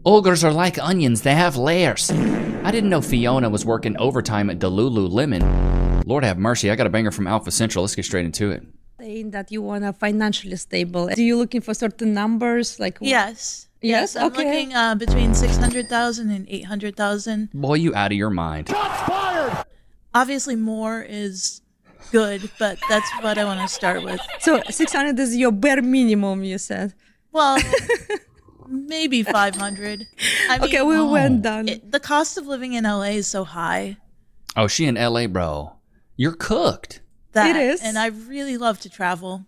Ogres are like onions, they have layers. I didn't know Fiona was working overtime at Delululemon. Lord have mercy, I got a banger from Alpha Central. Let's get straight into it. Saying that you want to financially stable. Are you looking for certain numbers? Like Yes. Yes? I'm Okay. looking between 600,000 and 800,000. Boy, you out of your mind. Obviously, more is good, but that's what I want to start with. So 600 is your bare minimum, you said. Well, maybe 500. I mean, Okay, we went down. the cost of living in LA is so high. Oh, she in LA, bro. You're cooked. That, It is. And I really love to travel.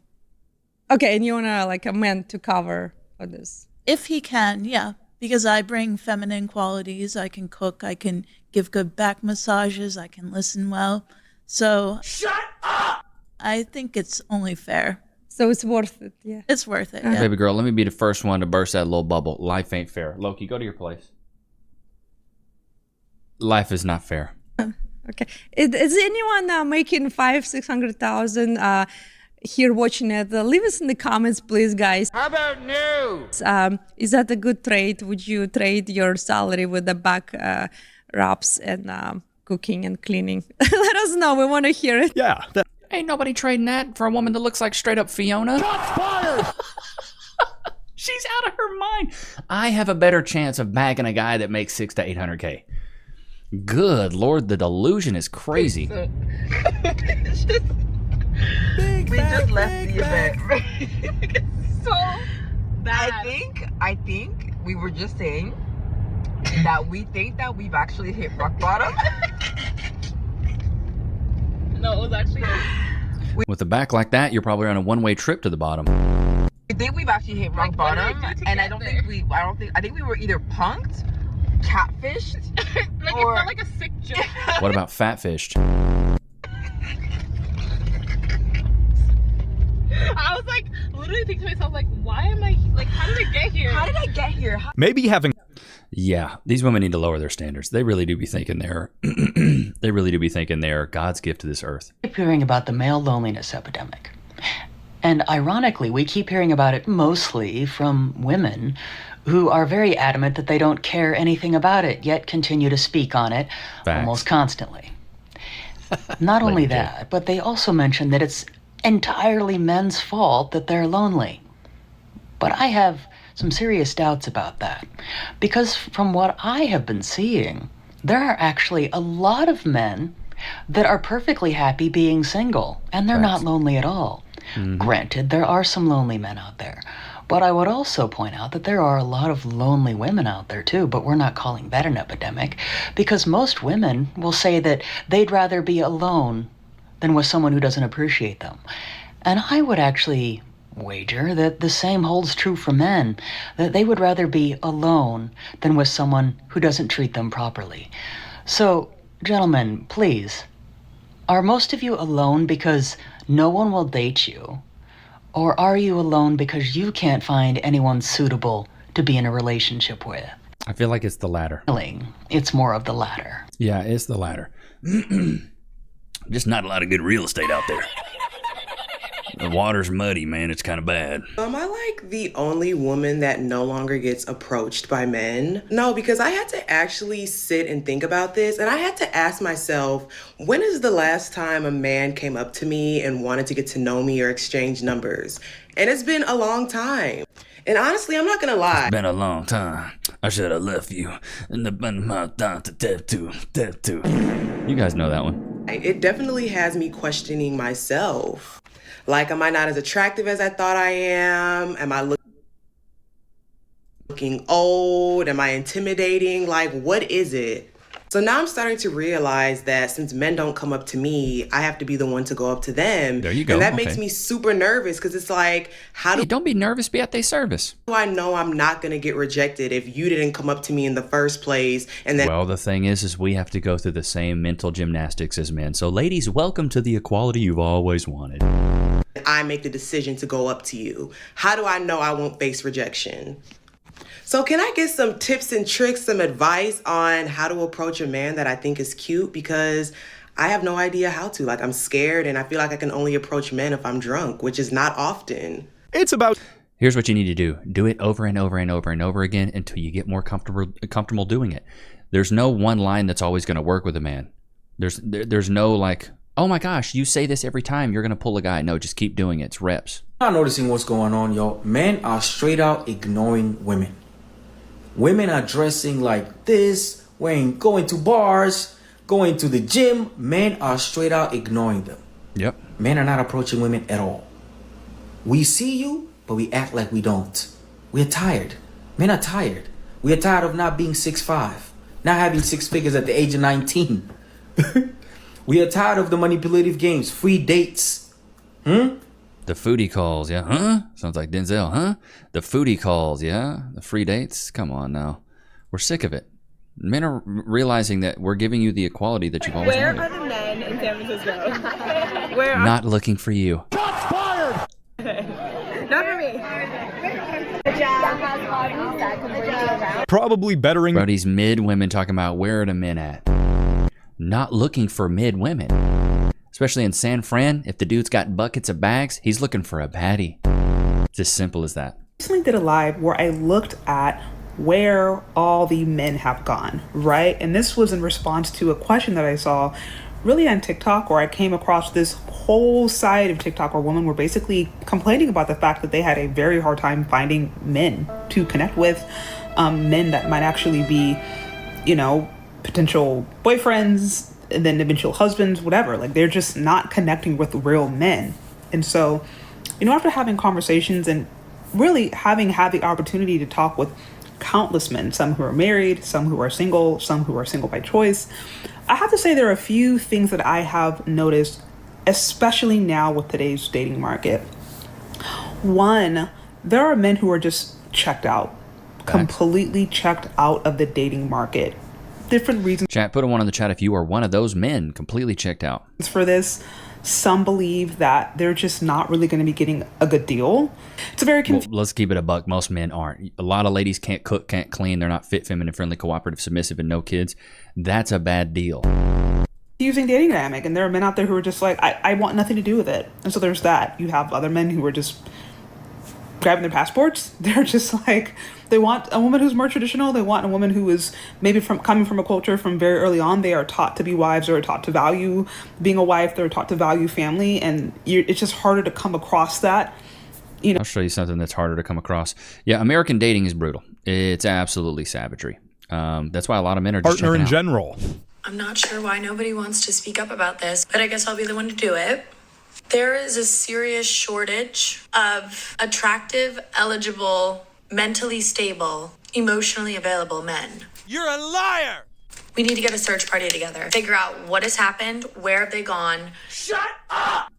Okay, and you want to like a man to cover for this. If he can, yeah. Because I bring feminine qualities. I can cook. I can give good back massages. I can listen well. So shut up! I think it's only fair. So it's worth it, yeah. It's worth it. Yeah. Baby girl, let me be the first one to burst that little bubble. Life ain't fair. Loki, go to your place. Life is not fair. Okay. Is anyone making 600,000 here watching it? Leave us in the comments, please, guys. How about news? Is that a good trade? Would you trade your salary with the back rubs and cooking and cleaning? Let us know. We want to hear it. Yeah. Ain't nobody trading that for a woman that looks like straight up Fiona. Shots fired! She's out of her mind. I have a better chance of bagging a guy that makes 600 to 800K. Good Lord, the delusion is crazy. We just left the event. So bad. I think we were just saying that we think that we've actually hit rock bottom. No, it was actually With a back like that, you're probably on a one-way trip to the bottom. We think we've actually hit rock Like, what did bottom, I do to and get there? I think we were either punked, catfished, like or it felt like a sick joke. What about fatfished? I was like literally thinking to myself, like, why am I like, how did I get here? How did I get here? Maybe having Yeah, these women need to lower their standards. They really do be thinking they're they really do be thinking they're God's gift to this earth. We keep hearing about the male loneliness epidemic. And ironically, we keep hearing about it mostly from women who are very adamant that they don't care anything about it, yet continue to speak on it Facts. almost constantly. Not only Lady J. that, but they also mention that it's entirely men's fault that they're lonely. But I have some serious doubts about that, because from what I have been seeing, there are actually a lot of men that are perfectly happy being single, and they're Facts. not lonely at all. Granted, there are some lonely men out there, but I would also point out that there are a lot of lonely women out there too, but we're not calling that an epidemic, because most women will say that they'd rather be alone than with someone who doesn't appreciate them. And I would actually wager that the same holds true for men, that they would rather be alone than with someone who doesn't treat them properly. So, gentlemen, please, are most of you alone because no one will date you? Or are you alone because you can't find anyone suitable to be in a relationship with? I feel like it's the latter. It's more of the latter. Yeah, it's the latter. Just not a lot of good real estate out there. The water's muddy, man. It's kind of bad. Am I like the only woman that no longer gets approached by men? No, because I had to actually sit and think about this, and I had to ask myself, when is the last time a man came up to me and wanted to get to know me or exchange numbers? And it's been a long time. And honestly, I'm not gonna lie. It's been a long time. I should have left you in the mouth down to death too. You guys know that one. It definitely has me questioning myself. Like, am I not as attractive as I thought I am? Am I looking old? Am I intimidating? Like, what is it? So now I'm starting to realize that since men don't come up to me, I have to be the one to go up to them. There you go. And that Okay. makes me super nervous because it's like, Hey, don't be nervous. Be at their service. do I know I'm not going to get rejected if you didn't come up to me in the first place? And then Well, the thing is we have to go through the same mental gymnastics as men. So, ladies, welcome to the equality you've always wanted. I make the decision to go up to you. How do I know I won't face rejection? So can I get some tips and tricks, some advice on how to approach a man that I think is cute? Because I have no idea how to. Like, I'm scared and I feel like I can only approach men if I'm drunk, which is not often. It's about Here's what you need to do. Do it over and over and over and over again until you get more comfortable doing it. There's no one line that's always going to work with a man. There's no like, oh my gosh, you say this every time, you're going to pull a guy. No, just keep doing it. It's reps. I'm not noticing what's going on, y'all. Men are straight out ignoring women. Women are dressing like this, going to bars, going to the gym. Men are straight out ignoring them. Yep. Men are not approaching women at all. We see you, but we act like we don't. We're tired. Men are tired. We are tired of not being 6'5", not having six figures at the age of 19. We are tired of the manipulative games, free dates. The foodie calls, yeah? Huh? Sounds like Denzel, huh? The foodie calls, yeah? The free dates? Come on now. We're sick of it. Men are realizing that we're giving you the equality that you've always wanted. Where are the men in San Francisco? Not looking for you. Shots fired! Not for me. Probably bettering. Bro, these mid women talking about where are the men at? Not looking for mid women. Especially in San Fran, if the dude's got buckets of bags, he's looking for a baddie. It's as simple as that. I recently did a live where I looked at where all the men have gone, right? And this was in response to a question that I saw really on TikTok, where I came across this whole side of TikTok where women were basically complaining about the fact that they had a very hard time finding men to connect with, men that might actually be, potential boyfriends and then eventual husbands, whatever. Like, they're just not connecting with real men. And so, after having conversations and really having had the opportunity to talk with countless men, some who are married, some who are single by choice, I have to say there are a few things that I have noticed, especially now with today's dating market. One, there are men who are just checked out, completely checked out of the dating market. Different reasons. Chat, put a one in the chat if you are one of those men completely checked out. For this, some believe that they're just not really going to be getting a good deal. It's a very let's keep it a buck. Most men aren't. A lot of ladies can't cook, can't clean. They're not fit, feminine, friendly, cooperative, submissive, and no kids. That's a bad deal. Using dating dynamic, and there are men out there who are just like, I want nothing to do with it. And so there's that. You have other men who are just grabbing their passports. They're just like, they want a woman who's more traditional. They want a woman who is maybe coming from a culture from very early on. They are taught to be wives, or are taught to value being a wife. They're taught to value family, and it's just harder to come across that. I'll show you something that's harder to come across. Yeah, American dating is brutal. It's absolutely savagery. That's why a lot of men are just partner in out. general. I'm not sure why nobody wants to speak up about this, but I guess I'll be the one to do it. There is a serious shortage of attractive, eligible, mentally stable, emotionally available men. You're a liar! We need to get a search party together. Figure out what has happened, where have they gone. Shut up!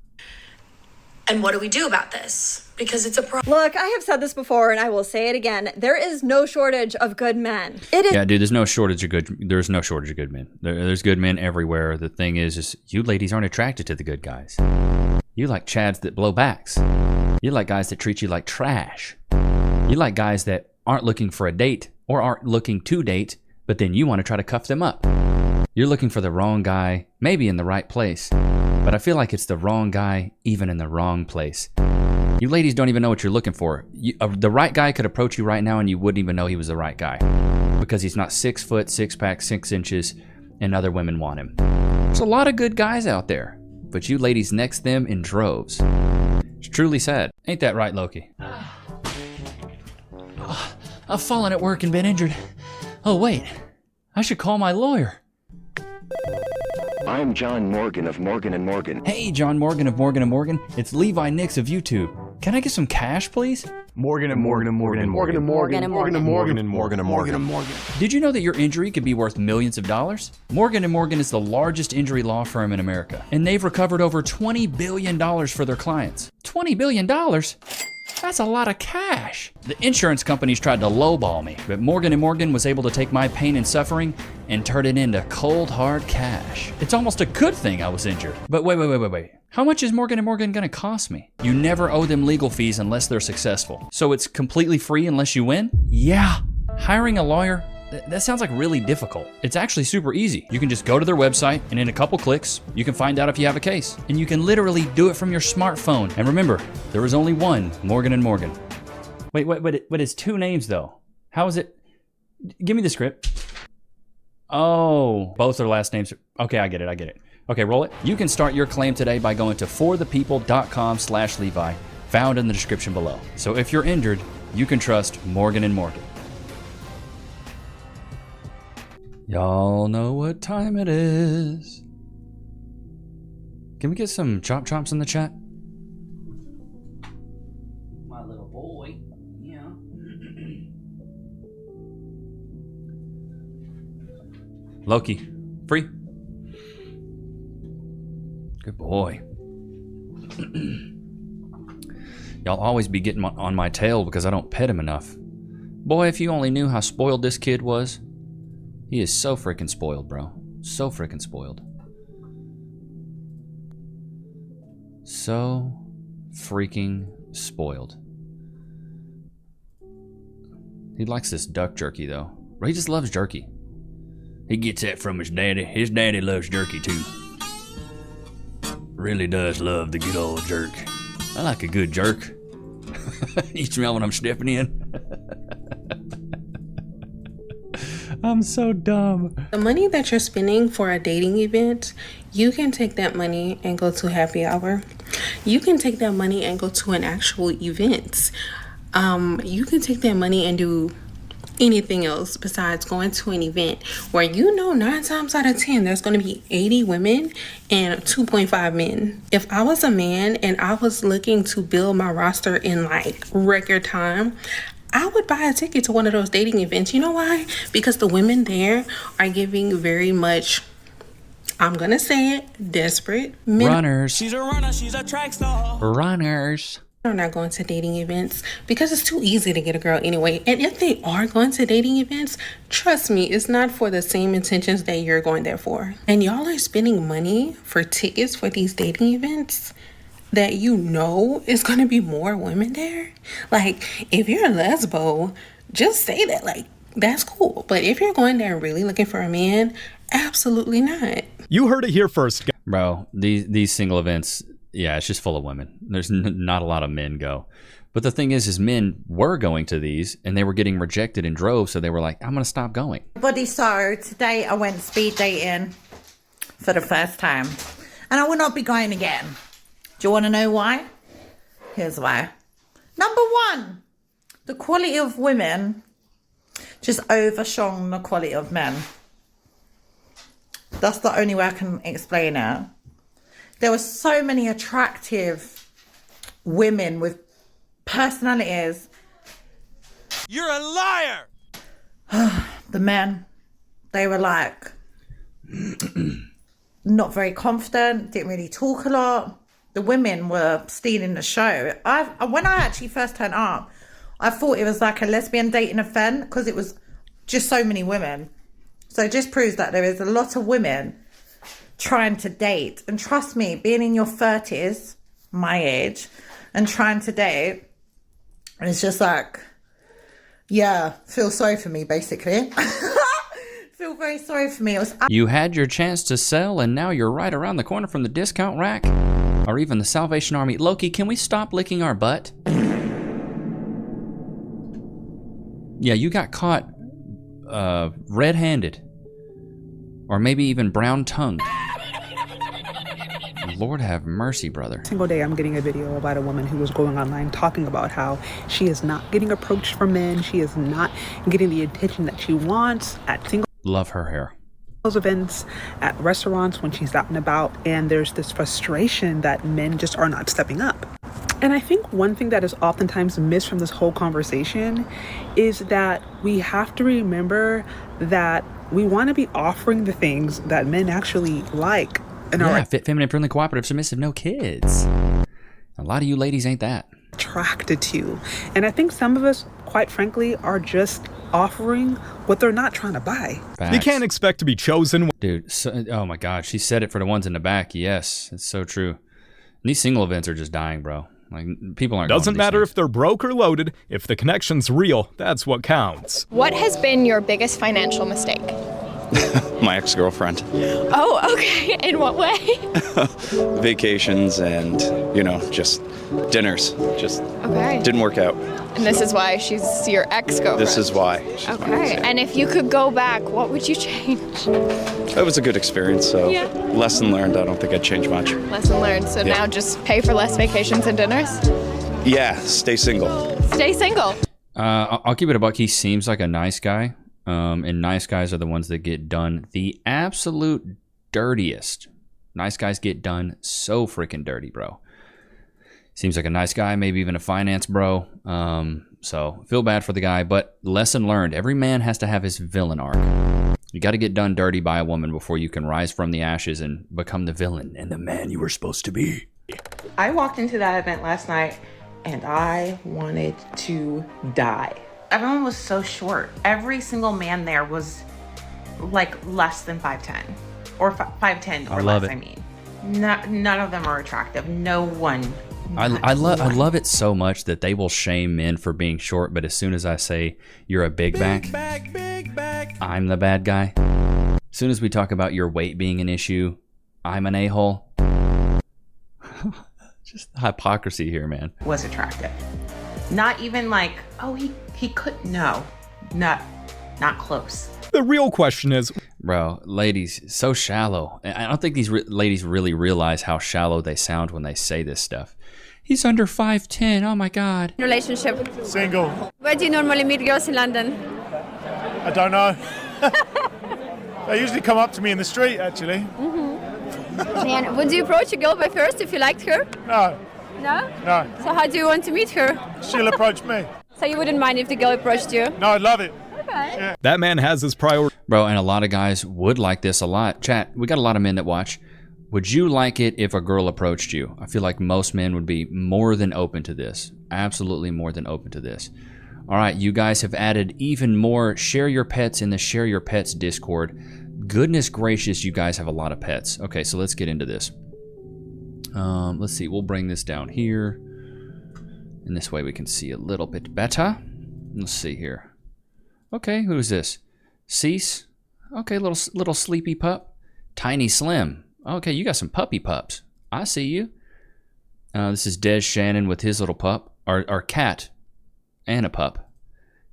And what do we do about this? Because it's a problem. Look, I have said this before, and I will say it again. There is no shortage of good men. Yeah, dude, there's no shortage of good men. There's good men everywhere. The thing is you ladies aren't attracted to the good guys. You like chads that blow backs. You like guys that treat you like trash. You like guys that aren't looking for a date or aren't looking to date, but then you want to try to cuff them up. You're looking for the wrong guy, maybe in the right place, but I feel like it's the wrong guy even in the wrong place. You ladies don't even know what you're looking for. The right guy could approach you right now and you wouldn't even know he was the right guy because he's not 6 foot, 6 pack, 6 inches, and other women want him. There's a lot of good guys out there, but you ladies next them in droves. It's truly sad. Ain't that right, Loki? I've fallen at work and been injured. Oh, wait. I should call my lawyer. I'm John Morgan of Morgan & Morgan. Hey, John Morgan of Morgan & Morgan. It's Levi Nichs of YouTube. Can I get some cash, please? Morgan & Morgan & Morgan & Morgan & Morgan & Morgan & Morgan & Morgan & Morgan & Morgan. Did you know that your injury could be worth millions of dollars? Morgan & Morgan is the largest injury law firm in America, and they've recovered over $20 billion for their clients. $20 billion? That's a lot of cash. The insurance companies tried to lowball me, but Morgan & Morgan was able to take my pain and suffering and turn it into cold, hard cash. It's almost a good thing I was injured. But wait. How much is Morgan & Morgan gonna cost me? You never owe them legal fees unless they're successful. So it's completely free unless you win? Yeah. Hiring a lawyer? That sounds like really difficult. It's actually super easy. You can just go to their website, and in a couple clicks, you can find out if you have a case. And you can literally do it from your smartphone. And remember, there is only one Morgan & Morgan. Wait, but it's two names though. How is it? Give me the script. Oh, both are last names. Okay, I get it. Okay, roll it. You can start your claim today by going to forthepeople.com/Levi, found in the description below. So if you're injured, you can trust Morgan and Morgan. Y'all know what time it is. Can we get some chop chops in the chat? My little boy. Yeah. Loki, free. Good boy. Y'all always be getting on my tail because I don't pet him enough. Boy, if you only knew how spoiled this kid was. He is so freaking spoiled, bro. So freaking spoiled. So freaking spoiled. He likes this duck jerky, though. He just loves jerky. He gets that from his daddy. His daddy loves jerky, too. Really does love the good old jerk. I like a good jerk. You smell what I'm stepping in? I'm so dumb. The money that you're spending for a dating event, you can take that money and go to happy hour. You can take that money and go to an actual event. You can take that money and do anything else besides going to an event where 9 times out of 10 there's going to be 80 women and 2.5 men. If I was a man and I was looking to build my roster in like record time, I would buy a ticket to one of those dating events. You know why? Because the women there are giving very much, I'm gonna say it, desperate men. Runners. She's a runner, she's a track star. Runners. Are not going to dating events because it's too easy to get a girl anyway. And if they are going to dating events, trust me, it's not for the same intentions that you're going there for. And y'all are spending money for tickets for these dating events that is going to be more women there. Like, if you're a lesbo, just say that. Like, that's cool. But if you're going there really looking for a man, absolutely not. You heard it here first. Bro, these single events, yeah, it's just full of women. There's not a lot of men go. But the thing is men were going to these and they were getting rejected in droves, so they were like, I'm going to stop going. So today I went speed dating for the first time. And I will not be going again. Do you want to know why? Here's why. Number one, the quality of women just overshone the quality of men. That's the only way I can explain it. There were so many attractive women with personalities. You're a liar! The men, they were like not very confident, didn't really talk a lot. The women were stealing the show. When I actually first turned up, I thought it was like a lesbian dating event because it was just so many women. So it just proves that there is a lot of women trying to date. And trust me, being in your 30s, my age, and trying to date, it's just like, yeah, feel sorry for me, basically. Feel very sorry for me. You had your chance to sell, and now you're right around the corner from the discount rack, or even the Salvation Army. Loki, can we stop licking our butt? Yeah, you got caught red-handed, or maybe even brown-tongued. Lord have mercy, brother. Single day I'm getting a video about a woman who was going online talking about how she is not getting approached from men. She is not getting the attention that she wants at single Love her hair. events, at restaurants, when she's out and about, and there's this frustration that men just are not stepping up. And I think one thing that is oftentimes missed from this whole conversation is that we have to remember that we want to be offering the things that men actually like. Fit, feminine, friendly, cooperative, submissive, no kids. A lot of you ladies ain't that. Attracted to. And I think some of us, quite frankly, are just offering what they're not trying to buy. Facts. You can't expect to be chosen. Dude, oh my God, she said it for the ones in the back. Yes, it's so true. And these single events are just dying, bro. Like, people aren't. Doesn't matter if they're broke or loaded. If the connection's real, that's what counts. What has been your biggest financial mistake? My ex-girlfriend. Oh, okay. In what way? Vacations and, just dinners. Just Okay. didn't work out. And this is why she's your ex-girlfriend. This is why. She's my Okay. ex, yeah. And if you could go back, what would you change? It was a good experience, so Yeah. lesson learned. I don't think I'd change much. Lesson learned. So Yeah. now just pay for less vacations and dinners? Yeah, stay single. Stay single. I'll keep it a buck. He seems like a nice guy. And nice guys are the ones that get done the absolute dirtiest. Nice guys get done so freaking dirty, bro. Seems like a nice guy, maybe even a finance bro. So feel bad for the guy, but lesson learned. Every man has to have his villain arc. You got to get done dirty by a woman before you can rise from the ashes and become the villain and the man you were supposed to be. I walked into that event last night and I wanted to die. Everyone was so short. Every single man there was like less than 5'10", or 5'10" or I love less. it. I mean, none of them are attractive. No one. I love it so much that they will shame men for being short, but as soon as I say you're a big back, I'm the bad guy. As soon as we talk about your weight being an issue, I'm an a-hole. Just hypocrisy here, man. Was attractive. Not even like, oh, he could. No, not close. The real question is, bro, ladies, so shallow. I don't think these ladies really realize how shallow they sound when they say this stuff. He's under 5'10". Oh my God. Relationship. Single. Where do you normally meet girls in London? I don't know. They usually come up to me in the street, actually. And would you approach a girl by first if you liked her? No. No? No. So how do you want to meet her? She'll approach me. So you wouldn't mind if the girl approached you? No, I'd love it. Okay. Yeah. that man has his priority. Bro, and a lot of guys would like this a lot. Chat, we got a lot of men that watch. Would you like it if a girl approached you? I feel like most men would be more than open to this. Absolutely more than open to this. All right, you guys have added even more Share Your Pets in the Share Your Pets Discord. Goodness gracious, you guys have a lot of pets. Okay, so let's get into this. Let's see, we'll bring this down here. And this way we can see a little bit better. Let's see here. Okay, who is this? Cease. Okay, little sleepy pup. Tiny Slim. Okay, you got some puppy pups. I see you. This is Des Shannon with his little pup. Our cat. And a pup.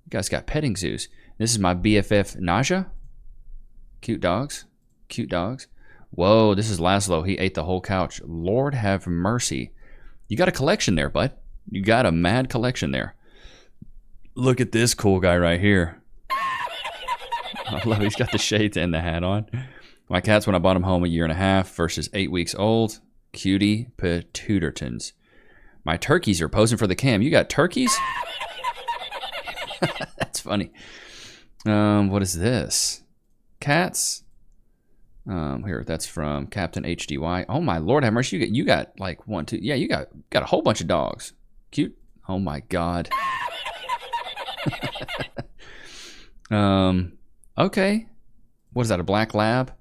You guys got petting zoos. This is my BFF Naja. Cute dogs. Cute dogs. Whoa, this is Laszlo. He ate the whole couch. Lord have mercy. You got a collection there, bud. You got a mad collection there. Look at this cool guy right here. I love it. He's got the shades and the hat on. My cats when I bought him home 1.5 years versus 8 weeks old. Cutie patootertons. My turkeys are posing for the cam. You got turkeys? That's funny. What is this? Cats? Here, that's from Captain HDY. Oh my Lord have mercy. You got like 1, 2. Yeah, you got a whole bunch of dogs. Cute. Oh my God. Okay. What is that, a black lab?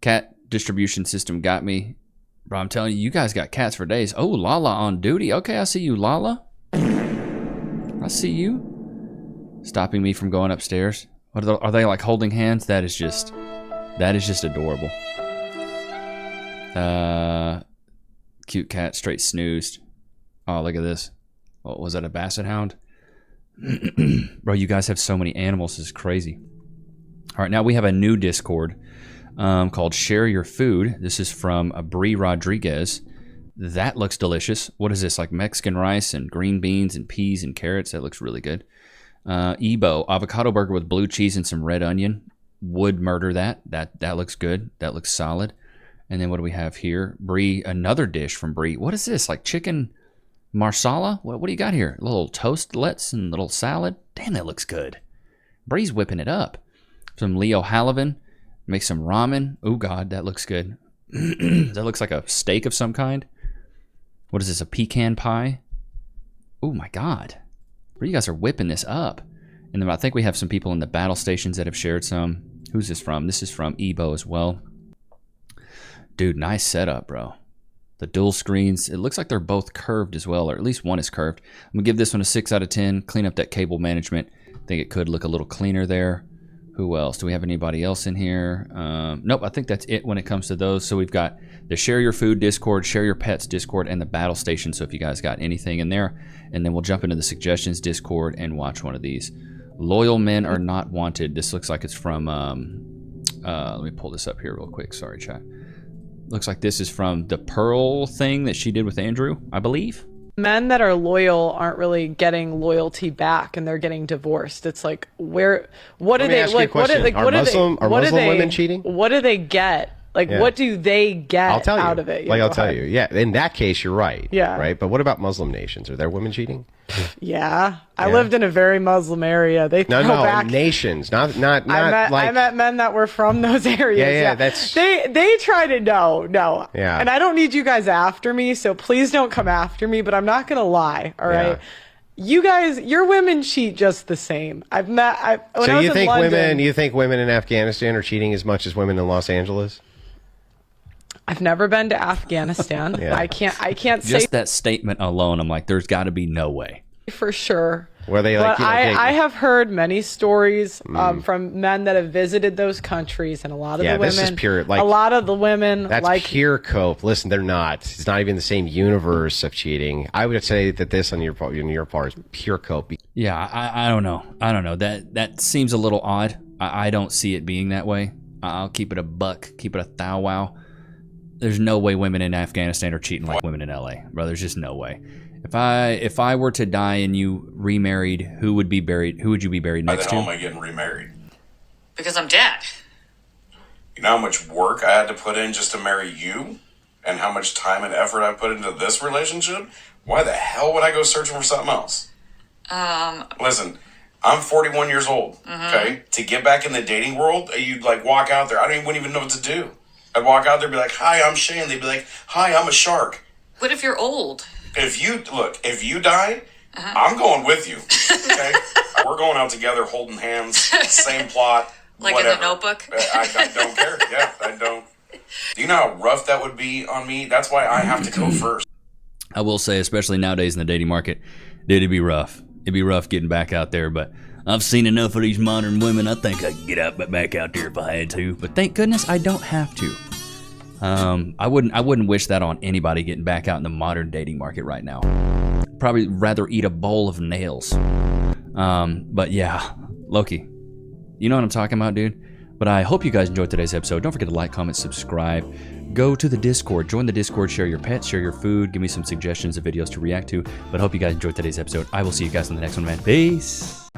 Cat distribution system got me. Bro, I'm telling you, you guys got cats for days. Oh, Lala on duty. Okay, I see you, Lala. I see you. Stopping me from going upstairs. Are they like holding hands? That is just adorable. Cute cat straight snoozed. Oh, look at this. What was that, a basset hound? Bro, you guys have so many animals. This is crazy. All right, now we have a new Discord called Share Your Food. This is from Brie Rodriguez. That looks delicious. What is this, like Mexican rice and green beans and peas and carrots? That looks really good. Ebo, avocado burger with blue cheese and some red onion. Would murder that. That looks good. That looks solid. And then what do we have here? Brie, another dish from Brie. What is this, like chicken marsala? What do you got here? A little toastlets and a little salad. Damn, that looks good. Brie's whipping it up. Some Leo Halavin. Make some ramen. Oh God, that looks good. That looks like a steak of some kind. What is this, a pecan pie? Oh my God. You guys are whipping this up. And then I think we have some people in the battle stations that have shared some. Who's this from? This is from Ebo as well. Dude, nice setup, bro. The dual screens. It looks like they're both curved as well, or at least one is curved. I'm going to give this one a 6 out of 10. Clean up that cable management. I think it could look a little cleaner there. Who else? Do we have anybody else in here? Nope, I think that's it when it comes to those. So we've got the Share Your Food Discord, Share Your Pets Discord, and the Battle Station. So if you guys got anything in there, and then we'll jump into the Suggestions Discord and watch one of these. Loyal Men Are Not Wanted. This looks like it's from, let me pull this up here real quick. Sorry, chat. Looks like this is from the Pearl thing that she did with Andrew, I believe. Men that are loyal aren't really getting loyalty back, and they're getting divorced. It's like, what do they like? What do Muslim women cheating? What do they get? Like, what do they get out of it? I'll tell you. Yeah, in that case, you're right. Yeah. Right. But what about Muslim nations? Are there women cheating? Yeah, I lived in a very Muslim area. They throw back nations, not I met men that were from those areas. Yeah, that's they try to no. Yeah. And I don't need you guys after me, so please don't come after me. But I'm not gonna lie. All right. You guys, your women cheat just the same. So you think women in Afghanistan are cheating as much as women in Los Angeles? I've never been to Afghanistan. I can't say just that statement alone. I'm like, there's got to be no way for sure. Were they like? I have heard many stories from men that have visited those countries, and a lot of the women. This is pure. A lot of the women. That's pure cope. Listen, they're not. It's not even the same universe of cheating. I would say that this on your part is pure cope. Yeah, I don't know. That seems a little odd. I don't see it being that way. I'll keep it a buck. Keep it a thou wow. There's no way women in Afghanistan are cheating like women in LA, bro. There's just no way. If I were to die and you remarried, who would you be buried next to? How am I getting remarried? Because I'm dead. You know how much work I had to put in just to marry you? And how much time and effort I put into this relationship? Why the hell would I go searching for something else? Listen, I'm 41 years old, okay? To get back in the dating world, you'd like walk out there. Wouldn't even know what to do. I'd walk out there and be like, hi, I'm Shane. They'd be like, hi, I'm a shark. What if you're old? If you die, I'm going with you. Okay? We're going out together holding hands, same plot, like whatever. In The Notebook? I don't care. Yeah, I don't. Do you know how rough that would be on me? That's why I have to go first. I will say, especially nowadays in the dating market, it'd be rough. It'd be rough getting back out there, but I've seen enough of these modern women. I think I could get back out there if I had to. But thank goodness I don't have to. I wouldn't wish that on anybody getting back out in the modern dating market right now. Probably rather eat a bowl of nails. But yeah, Loki, you know what I'm talking about, dude. But I hope you guys enjoyed today's episode. Don't forget to like, comment, subscribe. Go to the Discord. Join the Discord. Share your pets. Share your food. Give me some suggestions of videos to react to. But I hope you guys enjoyed today's episode. I will see you guys in the next one, man. Peace.